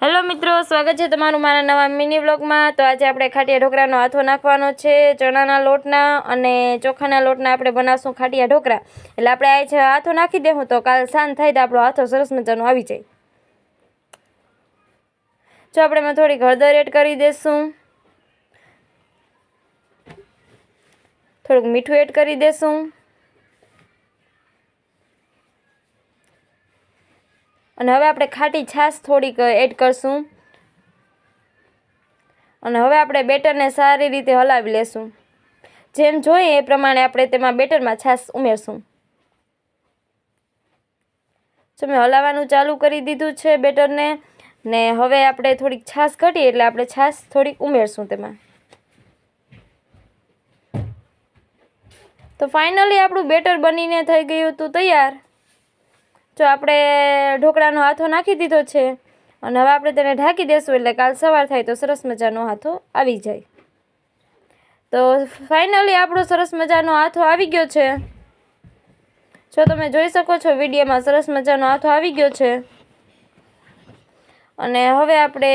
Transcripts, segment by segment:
Hello મિત્રો, સ્વાગત છે તમારું મારા નવા મિની વ્લોગમાં। તો આજે આપણે ખાટિયા ઢોકળાનો આથો નાખવાનો છે। ચણાના લોટના અને ચોખાના લોટના આપણે બનાવશું ખાટિયા ઢોકળા। એટલે આપણે આજે આથો નાખી દેવું તો કાલ સાંજ થાય તો આપણો આથો સરસ મજાનો આવી જાય। જો આપણે એમાં થોડી હળદર એડ કરી દઈશું, થોડુંક મીઠું એડ કરી દઈશું અને હવે આપણે ખાટી છાશ થોડીક એડ કરશું અને હવે આપણે બેટરને સારી રીતે હલાવી લેશું। જેમ જોઈએ એ પ્રમાણે આપણે તેમાં બેટરમાં છાશ ઉમેરશું। જો મેં હલાવવાનું ચાલુ કરી દીધું છે બેટરને, ને હવે આપણે થોડીક છાશ ઘટી એટલે આપણે છાશ થોડીક ઉમેરશું તેમાં। તો ફાઇનલી આપણું બેટર બનીને થઈ ગયું હતું તૈયાર। જો આપણે ઢોકળાનો આથો નાખી દીધો છે અને હવે આપણે તેને ઢાંકી દઈશું એટલે કાલ સવાર થાય તો સરસ મજાનો આથો આવી જાય। તો ફાઇનલી આપણો સરસ મજાનો આથો આવી ગયો છે। જો તમે જોઈ શકો છો વિડીયોમાં સરસ મજાનો આથો આવી ગયો છે। અને હવે આપણે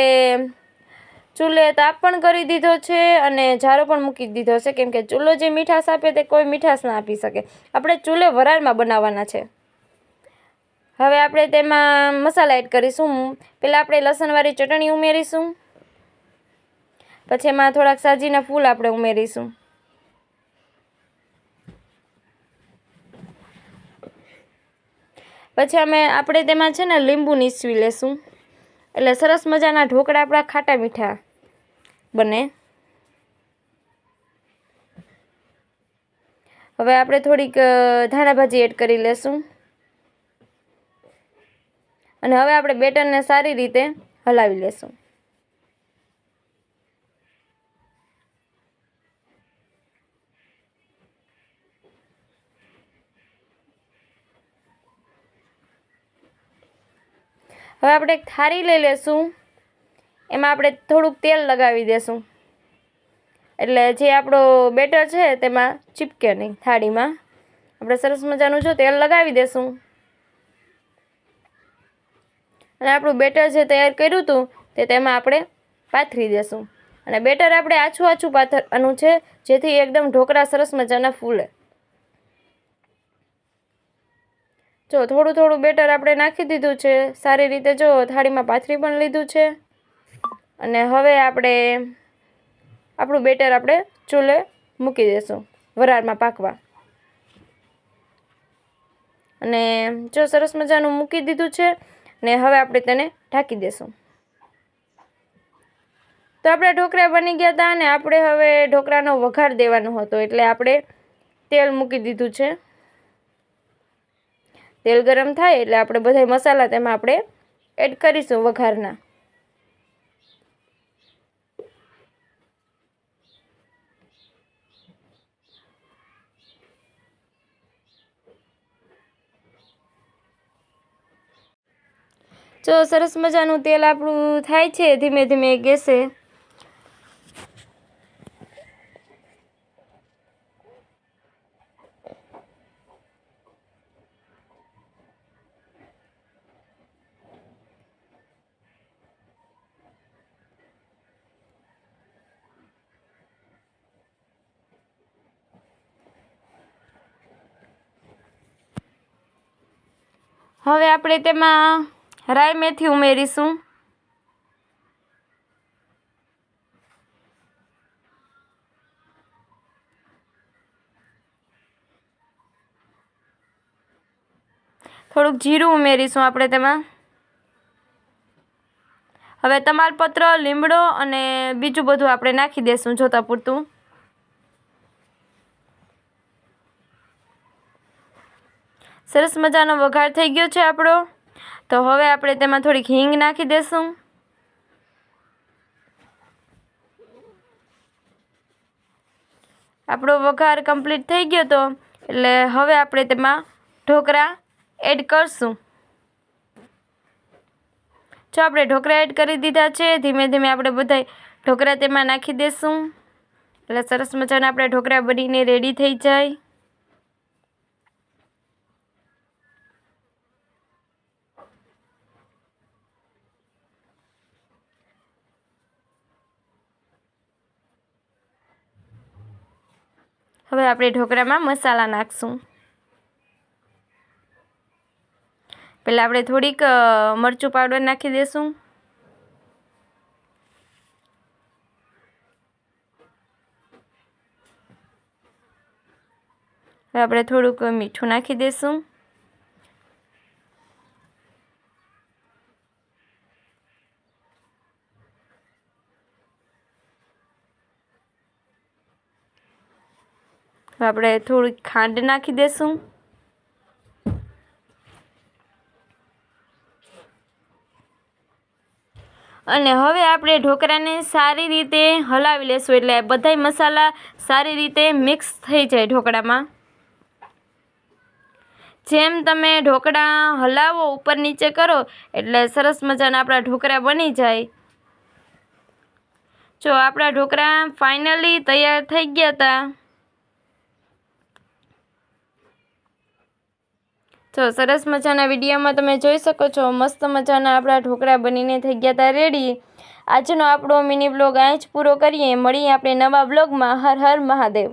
ચૂલે તાપ પણ કરી દીધો છે અને જારો પણ મૂકી દીધો છે, કેમ કે ચૂલો જે મીઠાશ આપે તે કોઈ મીઠાશ ના આપી શકે। આપણે ચૂલે વરાળમાં બનાવવાના છે। હવે આપણે તેમાં મસાલા એડ કરીશું। પહેલાં આપણે લસણવાળી ચટણી ઉમેરીશું, પછી એમાં થોડાક સાજીના ફૂલ આપણે ઉમેરીશું, પછી આપણે તેમાં છે ને લીંબુ નીચવી લેશું એટલે સરસ મજાના ઢોકળા આપણા ખાટા મીઠા બને। હવે આપણે થોડીક ધાણા ભાજી એડ કરી લેશું અને હવે આપણે બેટરને સારી રીતે હલાવી લેશું। હવે આપણે એક થાળી લઈ લેશું, એમાં આપણે થોડુંક તેલ લગાવી દેશું એટલે જે આપણો બેટર છે તેમાં ચીપકે નહીં। થાળીમાં આપણે સરસ મજાનું જો તેલ લગાવી દેશું અને આપણું બેટર જે તૈયાર કર્યું હતું તે તેમાં આપણે પાથરી દેશું અને બેટર આપણે આછું આછું પાથરવાનું છે જેથી એકદમ ઢોકળા સરસ મજાના ફૂલે। જો થોડું થોડું બેટર આપણે નાખી દીધું છે સારી રીતે, જો થાળીમાં પાથરી પણ લીધું છે અને હવે આપણે આપણું બેટર આપણે ચૂલે મૂકી દઈશું વરાળમાં પાકવા। અને જો સરસ મજાનું મૂકી દીધું છે ને હવે આપણે તેને ઢાંકી દઈશું। તો આપણા ઢોકળા બની ગયા હતા અને આપણે હવે ઢોકળાનો વઘાર દેવાનો હતો એટલે આપણે તેલ મૂકી દીધું છે। તેલ ગરમ થાય એટલે આપણે બધા મસાલા તેમાં આપણે એડ કરીશું વઘારના। જો સરસ મજાનું તેલ આપણું થાય છે ધીમે ધીમે ગેસે, હવે આપણે તેમાં રાઈ મેથી ઉમેરીશું, થોડુંક જીરું ઉમેરીશું આપણે તેમાં। હવે તમાલપત્ર, લીમડો અને બીજું બધું આપણે નાખી દઈશું જોતા પૂરતું। સરસ મજાનો વઘાર થઈ ગયો છે આપણો। તો હવે આપણે તેમાં થોડીક હિંગ નાખી દઈશું, આપણો વઘાર કમ્પ્લીટ થઈ ગયો તો એટલે હવે આપણે તેમાં ઢોકળા એડ કરશું। જો આપણે ઢોકળા એડ કરી દીધા છે, ધીમે ધીમે આપણે બધા ઢોકળા તેમાં નાખી દઈશું એટલે સરસ મજાના આપણા ઢોકળા બનીને રેડી થઈ જાય। હવે આપણે ઢોકળામાં મસાલા નાખશું. પહેલાં આપણે થોડીક મરચું પાવડર નાખી દઈશું. હવે આપણે થોડુંક મીઠું નાખી દઈશું. હવે આપણે થોડીક ખાંડ નાખી દઈશું. અને હવે આપણે ઢોકળાને સારી રીતે હલાવી લેશું, એટલે બધાય મસાલા સારી રીતે મિક્સ થઈ જાય ઢોકળામાં. જેમ તમે ઢોકળા હલાવો, ઉપર નીચે કરો, એટલે સરસ મજાના આપણા ઢોકળા બની જાય. જો આપણા ઢોકળા ફાઇનલી તૈયાર થઈ ગયા હતા. તો સરસ મજાના વિડીયોમાં તમે જોઈ શકો છો, મસ્ત મજાના આપણા ઢોકળા બનીને થઈ ગયા હતા રેડી. આજનો આપણો મિની બ્લોગ અહીં જ પૂરો કરીએ. મળીએ આપણે નવા બ્લોગમાં. હર હર મહાદેવ.